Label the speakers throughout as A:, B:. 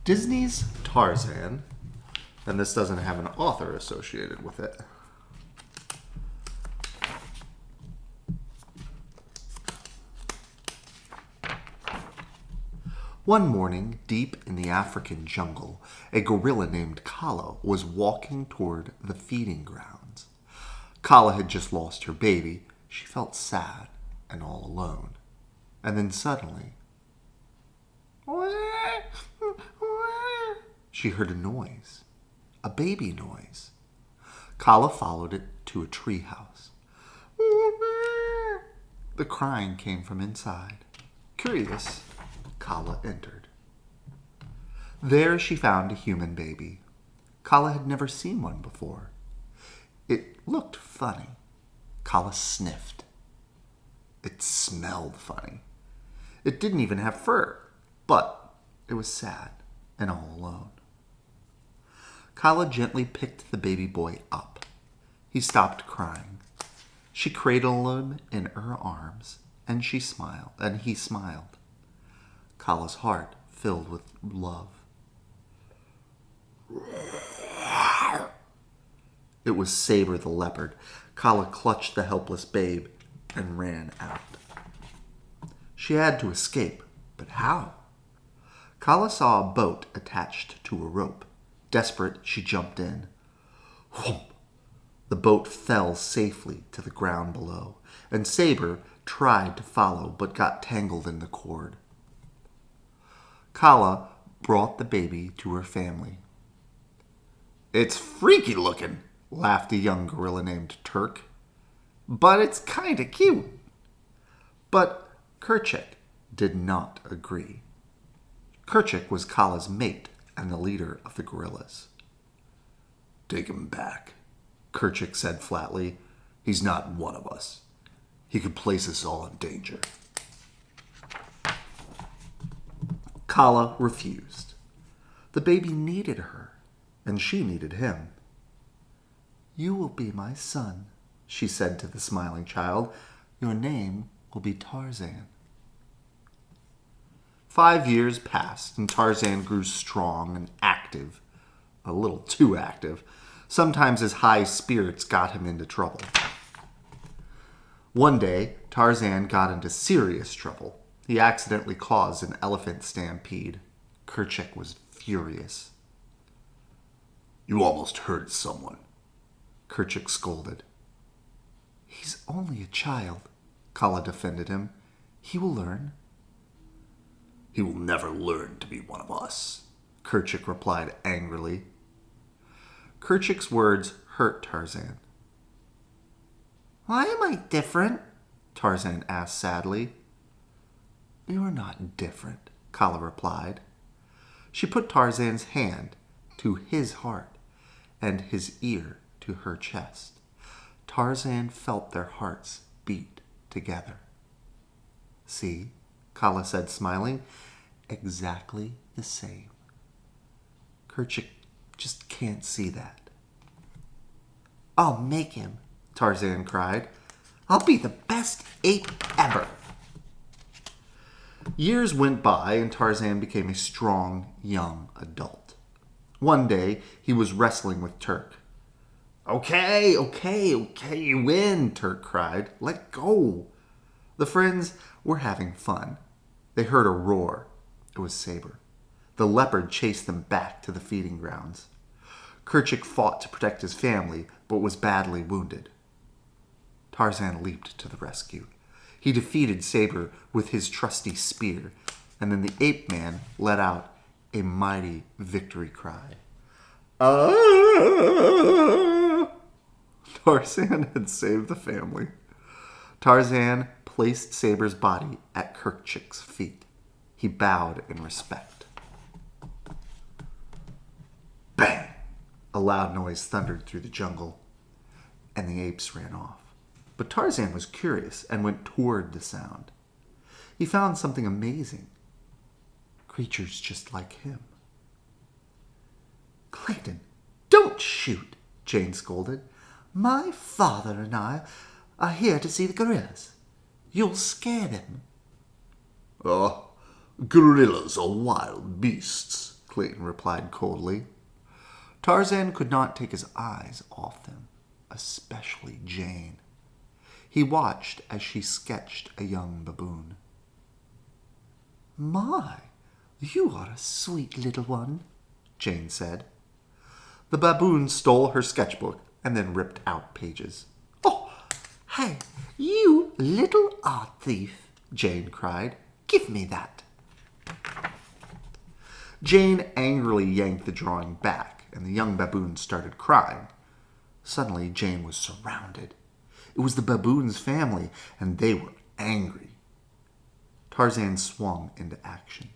A: Disney's Tarzan, and this doesn't have an author associated with it. One morning, deep in the African jungle, a gorilla named Kala was walking toward the feeding grounds. Kala had just lost her baby. She felt sad and all alone. And then suddenly, she heard a noise, a baby noise. Kala followed it to a treehouse. The crying came from inside. Curious, Kala entered. There she found a human baby. Kala had never seen one before. It looked funny. Kala sniffed. It smelled funny. It didn't even have fur, but it was sad and all alone. Kala gently picked the baby boy up. He stopped crying. She cradled him in her arms, and he smiled. Kala's heart filled with love. It was Saber the leopard. Kala clutched the helpless babe and ran out. She had to escape, but how? Kala saw a boat attached to a rope. Desperate, she jumped in. Whoomp! The boat fell safely to the ground below, and Saber tried to follow but got tangled in the cord. Kala brought the baby to her family. "It's freaky looking," laughed a young gorilla named Turk. "But it's kinda cute." But Kerchik did not agree. Kerchik was Kala's mate and the leader of the gorillas. "Take him back," Kerchik said flatly. "He's not one of us. He could place us all in danger." Kala refused. The baby needed her, and she needed him. "You will be my son," she said to the smiling child. "Your name will be Tarzan." 5 years passed, and Tarzan grew strong and active. A little too active. Sometimes his high spirits got him into trouble. One day, Tarzan got into serious trouble. He accidentally caused an elephant stampede. Kerchik was furious. "You almost hurt someone," Kerchik scolded. "He's only a child," Kala defended him. "He will learn." "He will never learn to be one of us," Kerchik replied angrily. Kerchik's words hurt Tarzan. "Why am I different?" Tarzan asked sadly. "You're not different," Kala replied. She put Tarzan's hand to his heart and his ear to her chest. Tarzan felt their hearts beat together. "See," Kala said, smiling, "exactly the same." Kerchik just can't see that. "I'll make him," Tarzan cried. "I'll be the best ape ever." Years went by, and Tarzan became a strong, young adult. One day, he was wrestling with Turk. Okay, you win," Turk cried. "Let go." The friends were having fun. They heard a roar. It was Saber. The leopard chased them back to the feeding grounds. Kerchik fought to protect his family, but was badly wounded. Tarzan leaped to the rescue. He defeated Saber with his trusty spear, and then the ape man let out a mighty victory cry. Ah! Tarzan had saved the family. Tarzan placed Saber's body at Kerchik's feet. He bowed in respect. Bang! A loud noise thundered through the jungle, and the apes ran off. But Tarzan was curious and went toward the sound. He found something amazing. Creatures just like him. "Clayton, don't shoot," Jane scolded. "My father and I are here to see the gorillas. You'll scare them." "Oh, gorillas are wild beasts," Clayton replied coldly. Tarzan could not take his eyes off them, especially Jane. He watched as she sketched a young baboon. "My, you are a sweet little one," Jane said. The baboon stole her sketchbook and then ripped out pages. "Oh, hey, you little art thief," Jane cried. "Give me that." Jane angrily yanked the drawing back, and the young baboon started crying. Suddenly, Jane was surrounded. It was the baboon's family, and they were angry. Tarzan swung into action.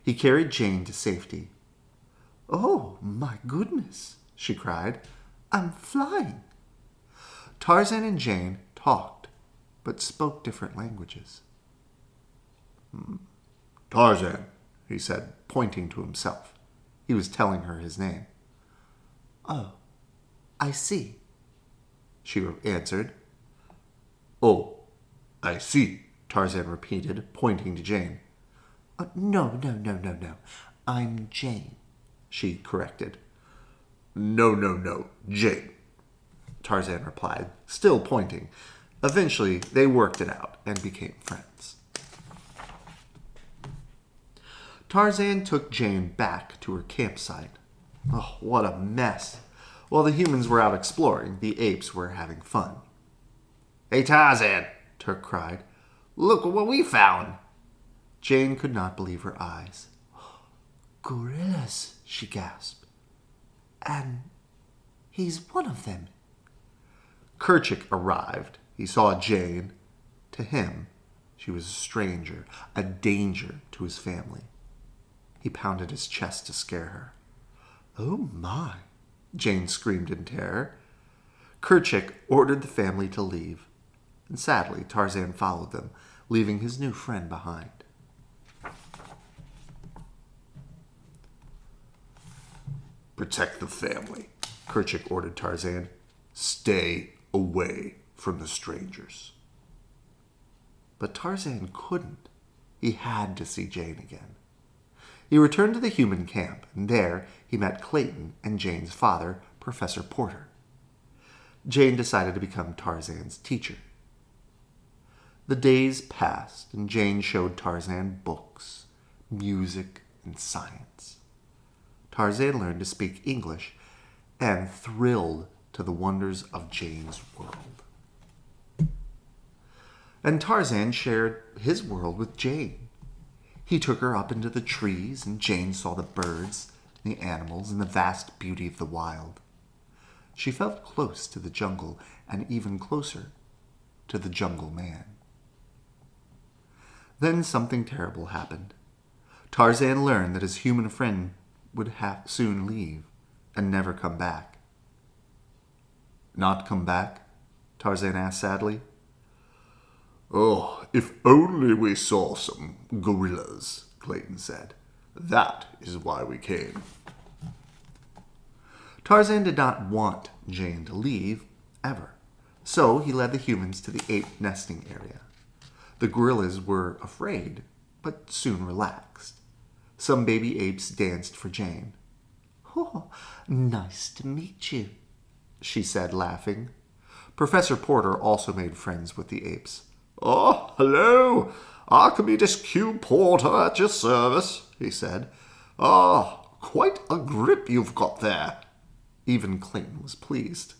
A: He carried Jane to safety. "Oh, my goodness," she cried. "I'm flying." Tarzan and Jane talked, but spoke different languages. "Tarzan," he said, pointing to himself. He was telling her his name. "Oh, I see," she answered. "Oh, I see," Tarzan repeated, pointing to Jane. No. I'm Jane," she corrected. No, Jane," Tarzan replied, still pointing. Eventually, they worked it out and became friends. Tarzan took Jane back to her campsite. Oh, what a mess. While the humans were out exploring, the apes were having fun. "Hey, Tarzan," Turk cried. "Look what we found." Jane could not believe her eyes. "Gorillas," she gasped. "And he's one of them." Kerchik arrived. He saw Jane. To him, she was a stranger, a danger to his family. He pounded his chest to scare her. "Oh my," Jane screamed in terror. Kerchik ordered the family to leave, and sadly, Tarzan followed them, leaving his new friend behind. "Protect the family," Kerchik ordered Tarzan. "Stay away from the strangers." But Tarzan couldn't. He had to see Jane again. He returned to the human camp, and there he met Clayton and Jane's father, Professor Porter. Jane decided to become Tarzan's teacher. The days passed, and Jane showed Tarzan books, music, and science. Tarzan learned to speak English and thrilled to the wonders of Jane's world. And Tarzan shared his world with Jane. He took her up into the trees, and Jane saw the birds, the animals, and the vast beauty of the wild. She felt close to the jungle, and even closer to the jungle man. Then something terrible happened. Tarzan learned that his human friend would soon leave and never come back. "Not come back?" Tarzan asked sadly. "Oh, if only we saw some gorillas," Clayton said. "That is why we came." Tarzan did not want Jane to leave, ever. So he led the humans to the ape nesting area. The gorillas were afraid, but soon relaxed. Some baby apes danced for Jane. "Oh, nice to meet you," she said, laughing. Professor Porter also made friends with the apes. "Oh, hello. Archimedes Q. Porter at your service," he said. "Ah, quite a grip you've got there." Even Clayton was pleased.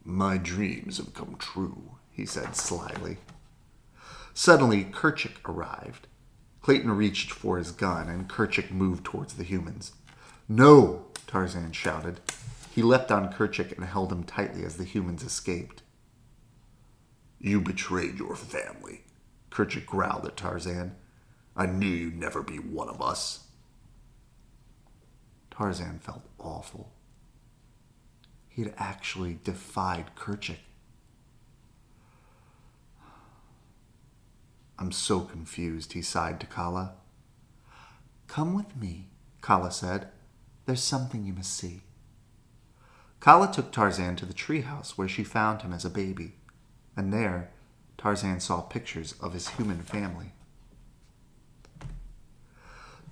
A: "My dreams have come true," he said slyly. Suddenly, Kerchik arrived. Clayton reached for his gun, and Kerchik moved towards the humans. "No!" Tarzan shouted. He leapt on Kerchik and held him tightly as the humans escaped. "You betrayed your family," Kerchik growled at Tarzan. "I knew you'd never be one of us." Tarzan felt awful. He had actually defied Kerchik. "I'm so confused," he sighed to Kala. "Come with me," Kala said. "There's something you must see." Kala took Tarzan to the treehouse where she found him as a baby, and there Tarzan saw pictures of his human family.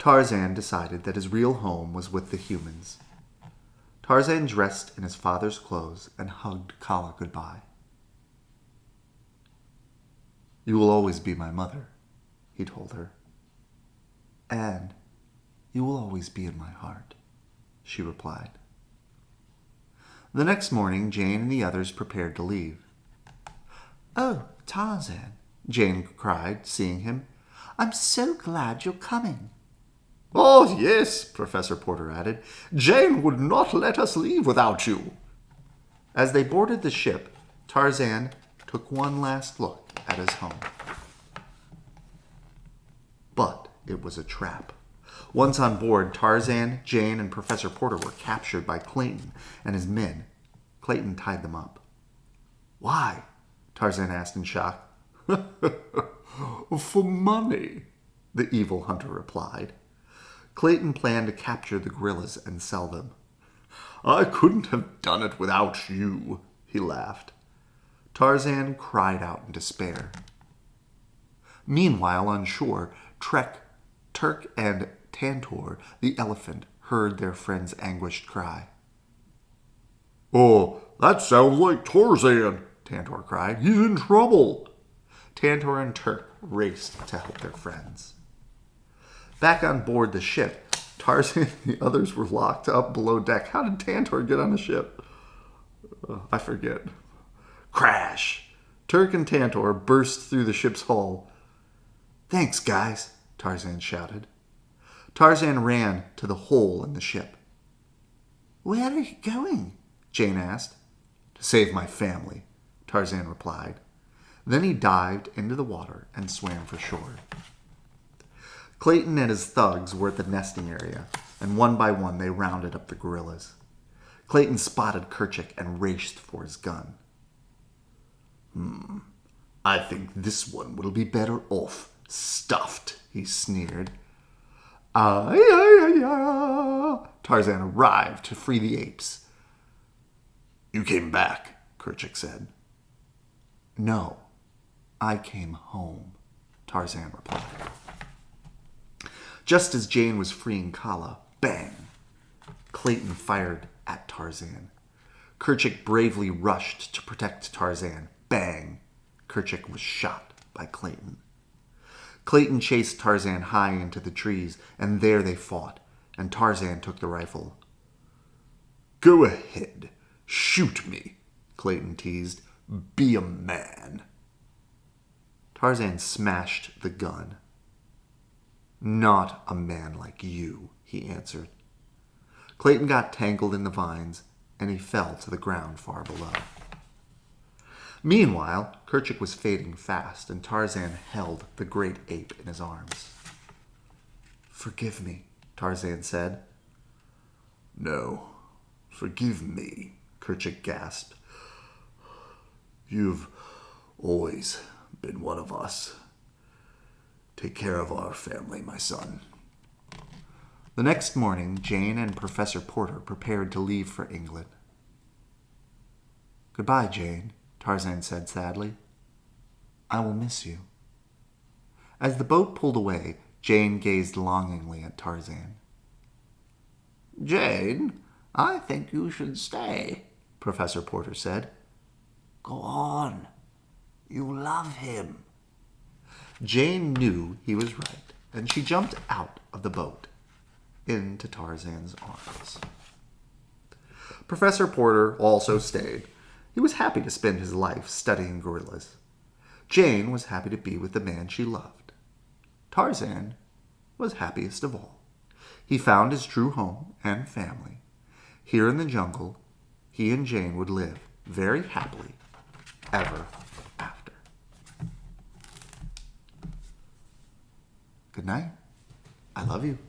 A: Tarzan decided that his real home was with the humans. Tarzan dressed in his father's clothes and hugged Kala goodbye. "You will always be my mother," he told her. "And you will always be in my heart," she replied. The next morning, Jane and the others prepared to leave. "Oh, Tarzan," Jane cried, seeing him. "I'm so glad you're coming."
B: "Oh, yes," Professor Porter added. "Jane would not let us leave without you."
A: As they boarded the ship, Tarzan took one last look at his home. But it was a trap. Once on board, Tarzan, Jane, and Professor Porter were captured by Clayton and his men. Clayton tied them up. "Why?" Tarzan asked in shock.
B: "For money,"
A: the evil hunter replied. Clayton planned to capture the gorillas and sell them.
B: "I couldn't have done it without you," he laughed.
A: Tarzan cried out in despair. Meanwhile, on shore, Turk and Tantor, the elephant, heard their friend's anguished cry.
B: "Oh, that sounds like Tarzan," Tantor cried. "He's in trouble."
A: Tantor and Turk raced to help their friends. Back on board the ship, Tarzan and the others were locked up below deck. How did Tantor get on the ship? I forget. Crash! Turk and Tantor burst through the ship's hull. "Thanks, guys," Tarzan shouted. Tarzan ran to the hole in the ship. "Where are you going?" Jane asked. "To save my family," Tarzan replied. Then he dived into the water and swam for shore. Clayton and his thugs were at the nesting area, and one by one they rounded up the gorillas. Clayton spotted Kerchak and raced for his gun.
B: "I think this one will be better off stuffed," he sneered.
A: Ay, ay, ay, ay. Tarzan arrived to free the apes.
B: "You came back," Kerchak said.
A: "No, I came home," Tarzan replied. Just as Jane was freeing Kala, bang! Clayton fired at Tarzan. Kerchak bravely rushed to protect Tarzan. Bang! Kerchak was shot by Clayton. Clayton chased Tarzan high into the trees, and there they fought, and Tarzan took the rifle.
B: "Go ahead, shoot me," Clayton teased. "Be a man."
A: Tarzan smashed the gun. "Not a man like you," he answered. Clayton got tangled in the vines, and he fell to the ground far below. Meanwhile, Kerchak was fading fast, and Tarzan held the great ape in his arms. "Forgive me," Tarzan said.
B: "No, forgive me," Kerchak gasped. "You've always been one of us. Take care of our family, my son."
A: The next morning, Jane and Professor Porter prepared to leave for England. "Goodbye, Jane," Tarzan said sadly. "I will miss you." As the boat pulled away, Jane gazed longingly at Tarzan.
C: "Jane, I think you should stay," Professor Porter said. "Go on. You love him."
A: Jane knew he was right, and she jumped out of the boat into Tarzan's arms. Professor Porter also stayed. He was happy to spend his life studying gorillas. Jane was happy to be with the man she loved. Tarzan was happiest of all. He found his true home and family. Here in the jungle, he and Jane would live very happily ever after. Good night. I love you.